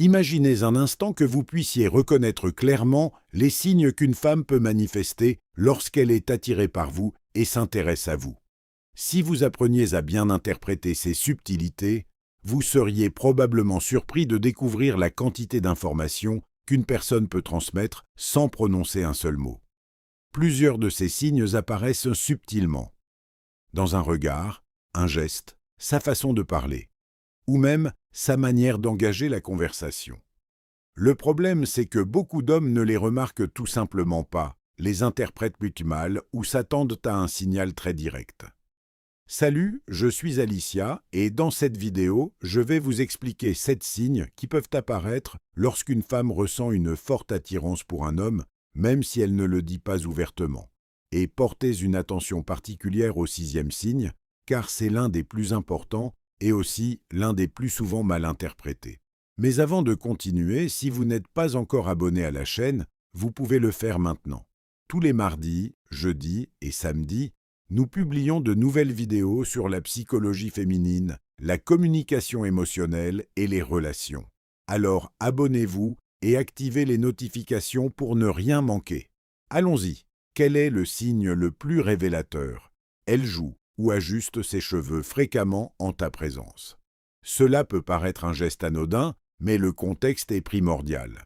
Imaginez un instant que vous puissiez reconnaître clairement les signes qu'une femme peut manifester lorsqu'elle est attirée par vous et s'intéresse à vous. Si vous appreniez à bien interpréter ces subtilités, vous seriez probablement surpris de découvrir la quantité d'informations qu'une personne peut transmettre sans prononcer un seul mot. Plusieurs de ces signes apparaissent subtilement, dans un regard, un geste, sa façon de parler, ou même sa manière d'engager la conversation. Le problème, c'est que beaucoup d'hommes ne les remarquent tout simplement pas, les interprètent plutôt mal ou s'attendent à un signal très direct. Salut, je suis Alicia et dans cette vidéo, je vais vous expliquer 7 signes qui peuvent apparaître lorsqu'une femme ressent une forte attirance pour un homme, même si elle ne le dit pas ouvertement. Et portez une attention particulière au 6e signe, car c'est l'un des plus importants et aussi l'un des plus souvent mal interprétés. Mais avant de continuer, si vous n'êtes pas encore abonné à la chaîne, vous pouvez le faire maintenant. Tous les mardis, jeudis et samedis, nous publions de nouvelles vidéos sur la psychologie féminine, la communication émotionnelle et les relations. Alors abonnez-vous et activez les notifications pour ne rien manquer. Allons-y. Quel est le signe le plus révélateur? Elle joue ou ajuste ses cheveux fréquemment en ta présence. Cela peut paraître un geste anodin, mais le contexte est primordial.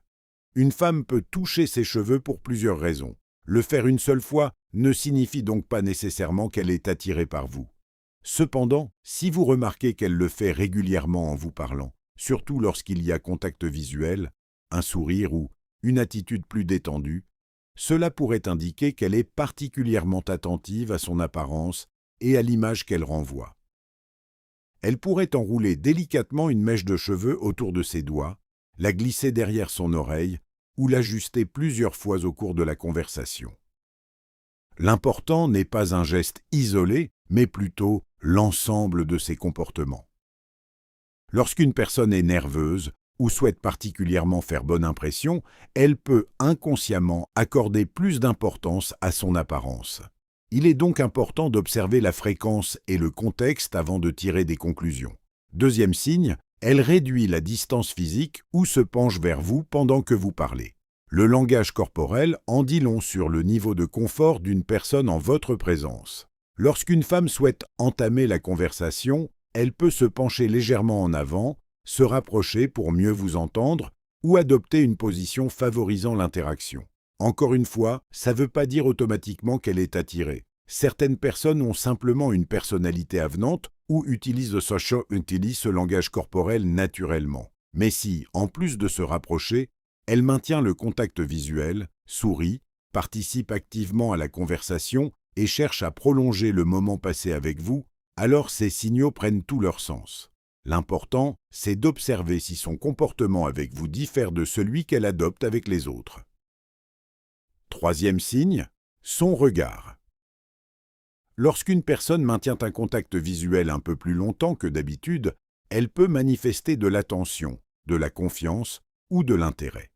Une femme peut toucher ses cheveux pour plusieurs raisons. Le faire une seule fois ne signifie donc pas nécessairement qu'elle est attirée par vous. Cependant, si vous remarquez qu'elle le fait régulièrement en vous parlant, surtout lorsqu'il y a contact visuel, un sourire ou une attitude plus détendue, cela pourrait indiquer qu'elle est particulièrement attentive à son apparence et à l'image qu'elle renvoie. Elle pourrait enrouler délicatement une mèche de cheveux autour de ses doigts, la glisser derrière son oreille ou l'ajuster plusieurs fois au cours de la conversation. L'important n'est pas un geste isolé, mais plutôt l'ensemble de ses comportements. Lorsqu'une personne est nerveuse ou souhaite particulièrement faire bonne impression, elle peut inconsciemment accorder plus d'importance à son apparence. Il est donc important d'observer la fréquence et le contexte avant de tirer des conclusions. Deuxième signe, elle réduit la distance physique ou se penche vers vous pendant que vous parlez. Le langage corporel en dit long sur le niveau de confort d'une personne en votre présence. Lorsqu'une femme souhaite entamer la conversation, elle peut se pencher légèrement en avant, se rapprocher pour mieux vous entendre ou adopter une position favorisant l'interaction. Encore une fois, ça ne veut pas dire automatiquement qu'elle est attirée. Certaines personnes ont simplement une personnalité avenante ou utilisent ce langage corporel naturellement. Mais si, en plus de se rapprocher, elle maintient le contact visuel, sourit, participe activement à la conversation et cherche à prolonger le moment passé avec vous, alors ces signaux prennent tout leur sens. L'important, c'est d'observer si son comportement avec vous diffère de celui qu'elle adopte avec les autres. Troisième signe, son regard. Lorsqu'une personne maintient un contact visuel un peu plus longtemps que d'habitude, elle peut manifester de l'attention, de la confiance ou de l'intérêt.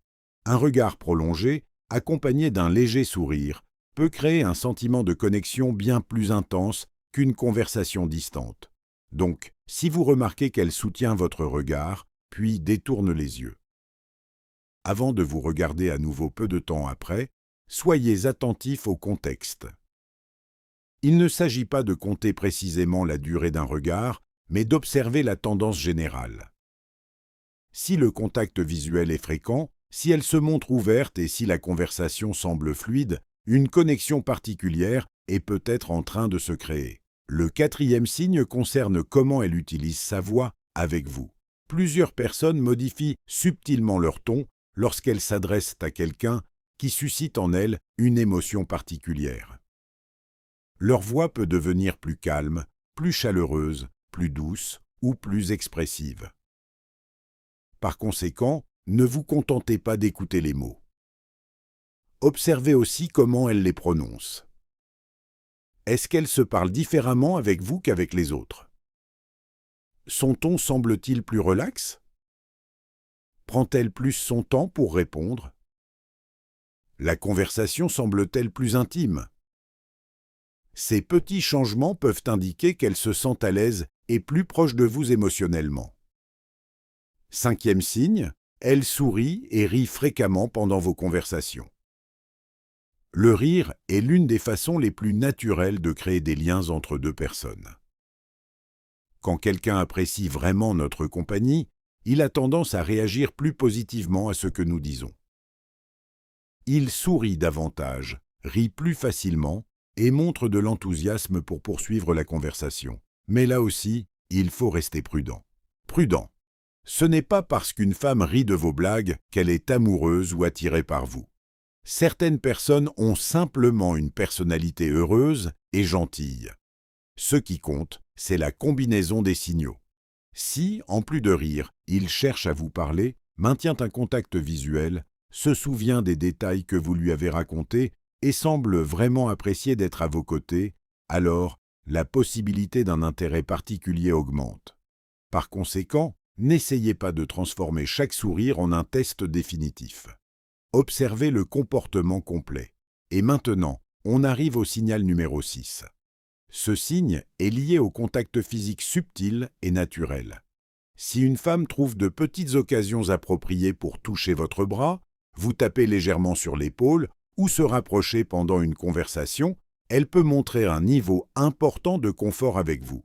Un regard prolongé, accompagné d'un léger sourire, peut créer un sentiment de connexion bien plus intense qu'une conversation distante. Donc, si vous remarquez qu'elle soutient votre regard, puis détourne les yeux. Avant de vous regarder à nouveau peu de temps après, soyez attentif au contexte. Il ne s'agit pas de compter précisément la durée d'un regard, mais d'observer la tendance générale. Si le contact visuel est fréquent, si elle se montre ouverte et si la conversation semble fluide, une connexion particulière est peut-être en train de se créer. Le quatrième signe concerne comment elle utilise sa voix avec vous. Plusieurs personnes modifient subtilement leur ton lorsqu'elles s'adressent à quelqu'un qui suscite en elles une émotion particulière. Leur voix peut devenir plus calme, plus chaleureuse, plus douce ou plus expressive. Par conséquent, ne vous contentez pas d'écouter les mots. Observez aussi comment elle les prononce. Est-ce qu'elle se parle différemment avec vous qu'avec les autres? Son ton semble-t-il plus relax? Prend-elle plus son temps pour répondre? La conversation semble-t-elle plus intime? Ces petits changements peuvent indiquer qu'elle se sent à l'aise et plus proche de vous émotionnellement. Cinquième signe, Elle sourit et rit fréquemment pendant vos conversations. Le rire est l'une des façons les plus naturelles de créer des liens entre deux personnes. Quand quelqu'un apprécie vraiment notre compagnie, il a tendance à réagir plus positivement à ce que nous disons. Il sourit davantage, rit plus facilement et montre de l'enthousiasme pour poursuivre la conversation. Mais là aussi, il faut rester prudent. Prudent. Ce n'est pas parce qu'une femme rit de vos blagues qu'elle est amoureuse ou attirée par vous. Certaines personnes ont simplement une personnalité heureuse et gentille. Ce qui compte, c'est la combinaison des signaux. Si, en plus de rire, il cherche à vous parler, maintient un contact visuel, se souvient des détails que vous lui avez racontés et semble vraiment apprécier d'être à vos côtés, alors la possibilité d'un intérêt particulier augmente. Par conséquent, n'essayez pas de transformer chaque sourire en un test définitif. Observez le comportement complet. Et maintenant, on arrive au signal numéro 6. Ce signe est lié au contact physique subtil et naturel. Si une femme trouve de petites occasions appropriées pour toucher votre bras, vous taper légèrement sur l'épaule ou se rapprocher pendant une conversation, elle peut montrer un niveau important de confort avec vous.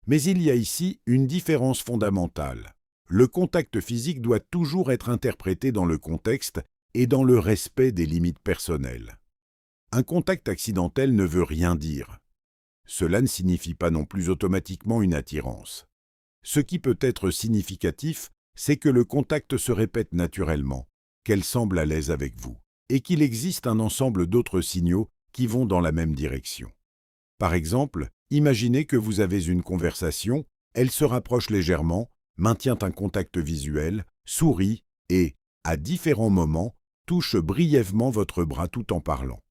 Mais il y a ici une différence fondamentale. Le contact physique doit toujours être interprété dans le contexte et dans le respect des limites personnelles. Un contact accidentel ne veut rien dire. Cela ne signifie pas non plus automatiquement une attirance. Ce qui peut être significatif, c'est que le contact se répète naturellement, qu'elle semble à l'aise avec vous, et qu'il existe un ensemble d'autres signaux qui vont dans la même direction. Par exemple, imaginez que vous avez une conversation, elle se rapproche légèrement, maintient un contact visuel, sourit et, à différents moments, touche brièvement votre bras tout en parlant.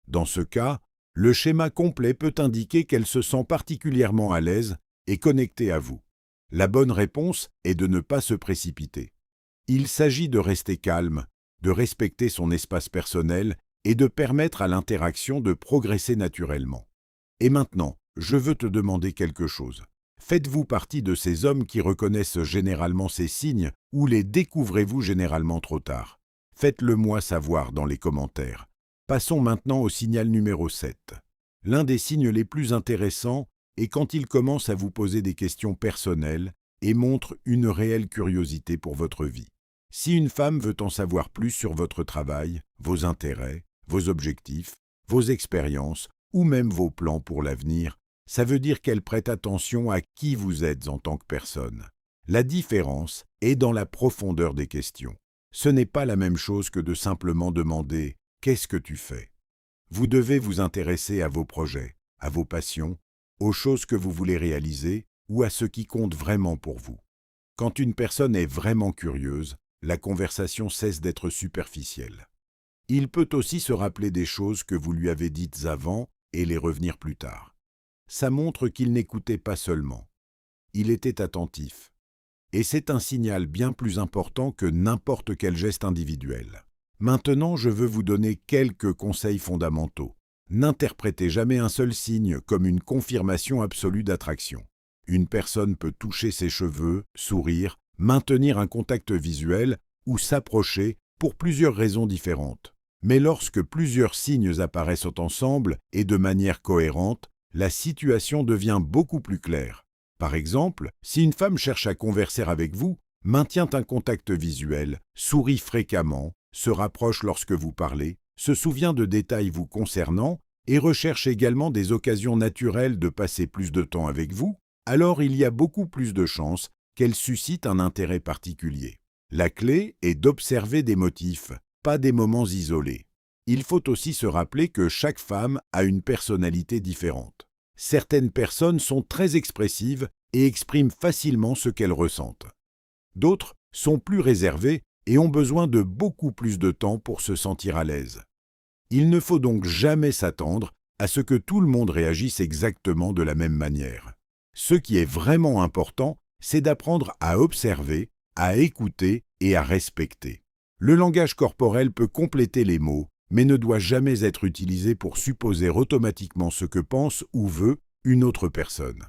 Dans ce cas, le schéma complet peut indiquer qu'elle se sent particulièrement à l'aise et connectée à vous. La bonne réponse est de ne pas se précipiter. Il s'agit de rester calme, de respecter son espace personnel et de permettre à l'interaction de progresser naturellement. Et maintenant, je veux te demander quelque chose. Faites-vous partie de ces hommes qui reconnaissent généralement ces signes ou les découvrez-vous généralement trop tard? Faites-le moi savoir dans les commentaires. Passons maintenant au signal numéro 7. L'un des signes les plus intéressants est quand il commence à vous poser des questions personnelles et montre une réelle curiosité pour votre vie. Si une femme veut en savoir plus sur votre travail, vos intérêts, vos objectifs, vos expériences ou même vos plans pour l'avenir, ça veut dire qu'elle prête attention à qui vous êtes en tant que personne. La différence est dans la profondeur des questions. Ce n'est pas la même chose que de simplement demander « Qu'est-ce que tu fais ?» Vous devez vous intéresser à vos projets, à vos passions, aux choses que vous voulez réaliser ou à ce qui compte vraiment pour vous. Quand une personne est vraiment curieuse, la conversation cesse d'être superficielle. Il peut aussi se rappeler des choses que vous lui avez dites avant et les revenir plus tard. Ça montre qu'il n'écoutait pas seulement. Il était attentif. Et c'est un signal bien plus important que n'importe quel geste individuel. Maintenant, je veux vous donner quelques conseils fondamentaux. N'interprétez jamais un seul signe comme une confirmation absolue d'attraction. Une personne peut toucher ses cheveux, sourire, maintenir un contact visuel ou s'approcher pour plusieurs raisons différentes. Mais lorsque plusieurs signes apparaissent ensemble et de manière cohérente, la situation devient beaucoup plus claire. Par exemple, si une femme cherche à converser avec vous, maintient un contact visuel, sourit fréquemment, se rapproche lorsque vous parlez, se souvient de détails vous concernant et recherche également des occasions naturelles de passer plus de temps avec vous, alors il y a beaucoup plus de chances qu'elle suscite un intérêt particulier. La clé est d'observer des motifs, pas des moments isolés. Il faut aussi se rappeler que chaque femme a une personnalité différente. Certaines personnes sont très expressives et expriment facilement ce qu'elles ressentent. D'autres sont plus réservées et ont besoin de beaucoup plus de temps pour se sentir à l'aise. Il ne faut donc jamais s'attendre à ce que tout le monde réagisse exactement de la même manière. Ce qui est vraiment important, c'est d'apprendre à observer, à écouter et à respecter. Le langage corporel peut compléter les mots, mais ne doit jamais être utilisé pour supposer automatiquement ce que pense ou veut une autre personne.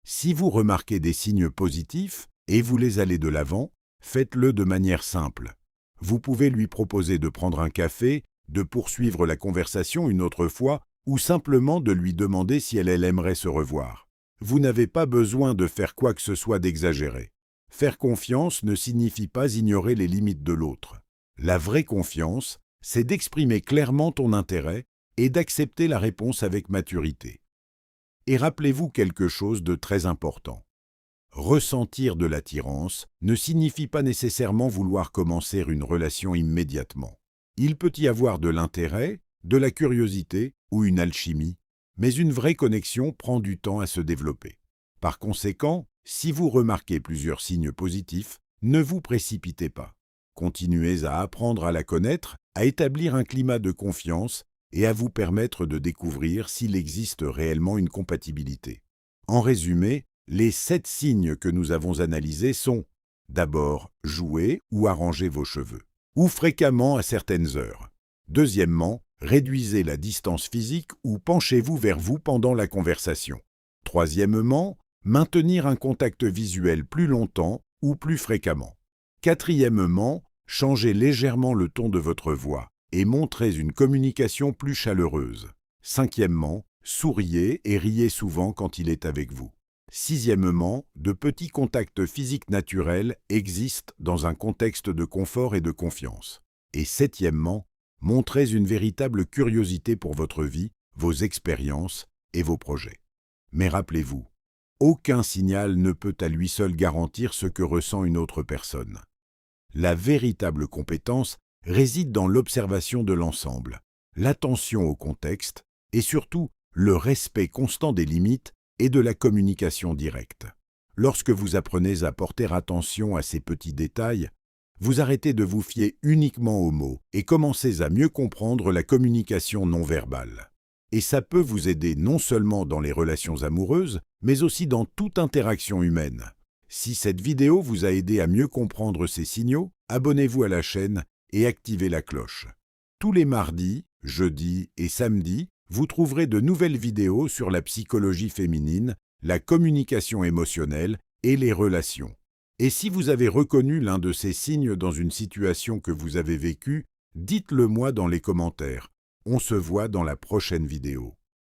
Si vous remarquez des signes positifs et voulez aller de l'avant, Faites-le de manière simple. Vous pouvez lui proposer de prendre un café, de poursuivre la conversation une autre fois ou simplement de lui demander si elle aimerait se revoir. Vous n'avez pas besoin de faire quoi que ce soit d'exagéré. Faire confiance ne signifie pas ignorer les limites de l'autre. La vraie confiance, c'est d'exprimer clairement ton intérêt et d'accepter la réponse avec maturité. Et rappelez-vous quelque chose de très important. Ressentir de l'attirance ne signifie pas nécessairement vouloir commencer une relation immédiatement. Il peut y avoir de l'intérêt, de la curiosité ou une alchimie, mais une vraie connexion prend du temps à se développer. Par conséquent, si vous remarquez plusieurs signes positifs, ne vous précipitez pas. Continuez à apprendre à la connaître, à établir un climat de confiance et à vous permettre de découvrir s'il existe réellement une compatibilité. En résumé, les 7 signes que nous avons analysés sont: d'abord, jouer ou arranger vos cheveux, ou fréquemment à certaines heures. Deuxièmement, réduisez la distance physique ou penchez-vous vers vous pendant la conversation. Troisièmement, maintenir un contact visuel plus longtemps ou plus fréquemment. Quatrièmement, changez légèrement le ton de votre voix et montrez une communication plus chaleureuse. Cinquièmement, souriez et riez souvent quand il est avec vous. Sixièmement, de petits contacts physiques naturels existent dans un contexte de confort et de confiance. Et septièmement, montrez une véritable curiosité pour votre vie, vos expériences et vos projets. Mais rappelez-vous, aucun signal ne peut à lui seul garantir ce que ressent une autre personne. La véritable compétence réside dans l'observation de l'ensemble, l'attention au contexte et surtout le respect constant des limites et de la communication directe. Lorsque vous apprenez à porter attention à ces petits détails, vous arrêtez de vous fier uniquement aux mots et commencez à mieux comprendre la communication non verbale. Et ça peut vous aider non seulement dans les relations amoureuses, mais aussi dans toute interaction humaine. Si cette vidéo vous a aidé à mieux comprendre ces signaux, abonnez-vous à la chaîne et activez la cloche. Tous les mardis, jeudis et samedis, vous trouverez de nouvelles vidéos sur la psychologie féminine, la communication émotionnelle et les relations. Et si vous avez reconnu l'un de ces signes dans une situation que vous avez vécue, dites-le moi dans les commentaires. On se voit dans la prochaine vidéo.